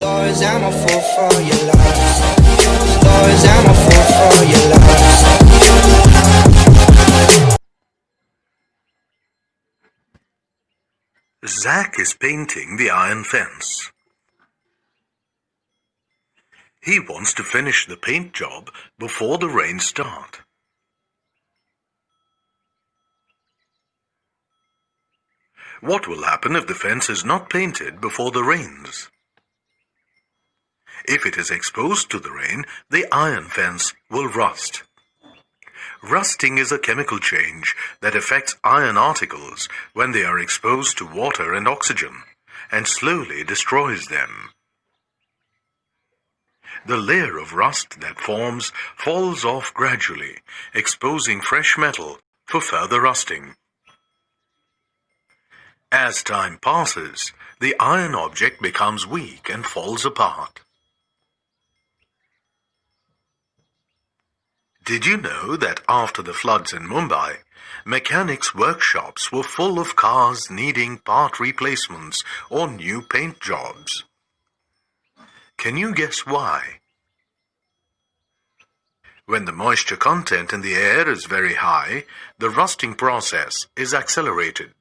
Stories I'm a fool for your love. Stories I'm a fool for your love. Zach is painting the iron fence. He wants to finish the paint job before the rains start. What will happen if the fence is not painted before the rains? If it is exposed to the rain, the iron fence will rust. Rusting is a chemical change that affects iron articles when they are exposed to water and oxygen, and slowly destroys them. The layer of rust that forms falls off gradually, exposing fresh metal for further rusting. As time passes, the iron object becomes weak and falls apart. Did you know that after the floods in Mumbai, mechanics' workshops were full of cars needing part replacements or new paint jobs? Can you guess why? When the moisture content in the air is very high, the rusting process is accelerated.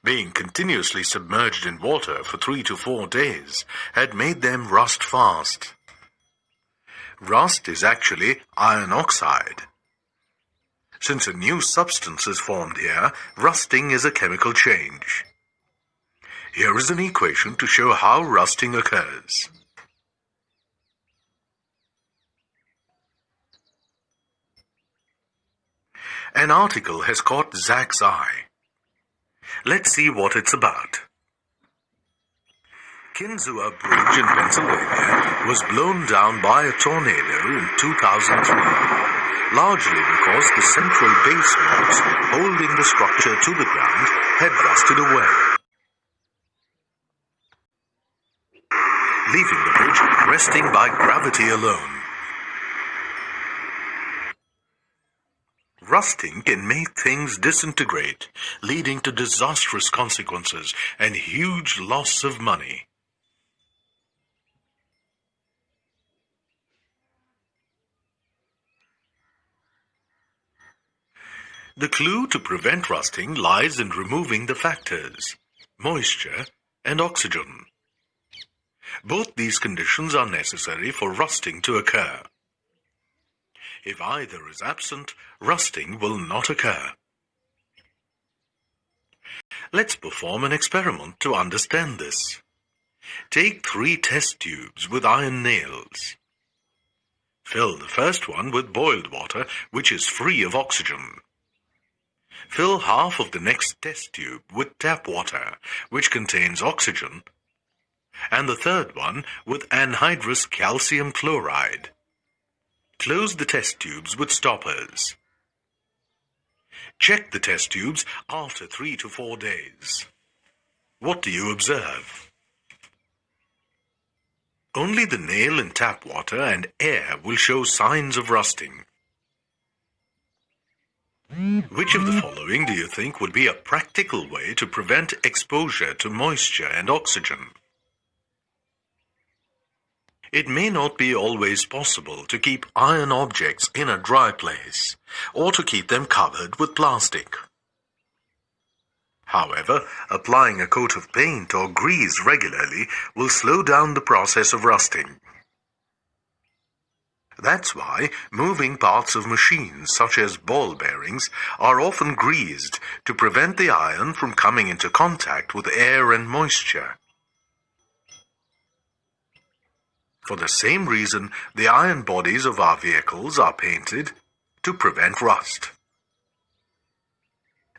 Being continuously submerged in water for 3 to 4 days had made them rust fast. Rust is actually iron oxide. Since a new substance is formed here, rusting is a chemical change. Here is an equation to show how rusting occurs. An article has caught Zach's eye. Let's see what it's about. Kinzua Bridge in Pennsylvania was blown down by a tornado in 2003, largely because the central base blocks holding the structure to the ground had rusted away, leaving the bridge resting by gravity alone. Rusting can make things disintegrate, leading to disastrous consequences and huge loss of money. The clue to prevent rusting lies in removing the factors, moisture and oxygen. Both these conditions are necessary for rusting to occur. If either is absent, rusting will not occur. Let's perform an experiment to understand this. Take 3 test tubes with iron nails. Fill the first one with boiled water, which is free of oxygen. Fill half of the next test tube with tap water, which contains oxygen, and the third one with anhydrous calcium chloride. Close the test tubes with stoppers. Check the test tubes after 3 to 4 days. What do you observe? Only the nail in tap water and air will show signs of rusting. Which of the following do you think would be a practical way to prevent exposure to moisture and oxygen? It may not be always possible to keep iron objects in a dry place, or to keep them covered with plastic. However, applying a coat of paint or grease regularly will slow down the process of rusting. That's why moving parts of machines, such as ball bearings, are often greased to prevent the iron from coming into contact with air and moisture. For the same reason, the iron bodies of our vehicles are painted to prevent rust.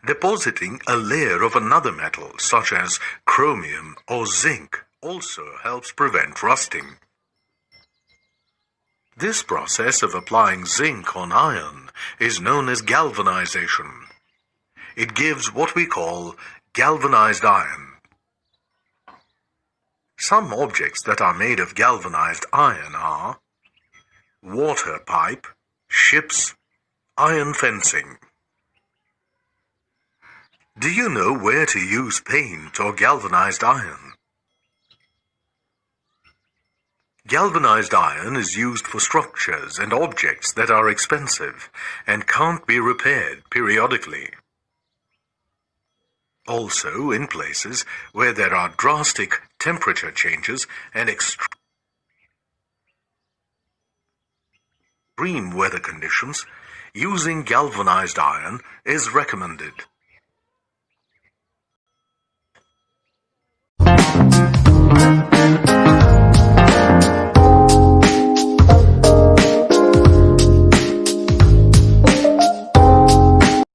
Depositing a layer of another metal, such as chromium or zinc, also helps prevent rusting. This process of applying zinc on iron is known as galvanization. It gives what we call galvanized iron. Some objects that are made of galvanized iron are water pipe, ships, iron fencing. Do you know where to use paint or galvanized iron? Galvanized iron is used for structures and objects that are expensive and can't be repaired periodically. Also, in places where there are drastic temperature changes and extreme weather conditions, using galvanized iron is recommended.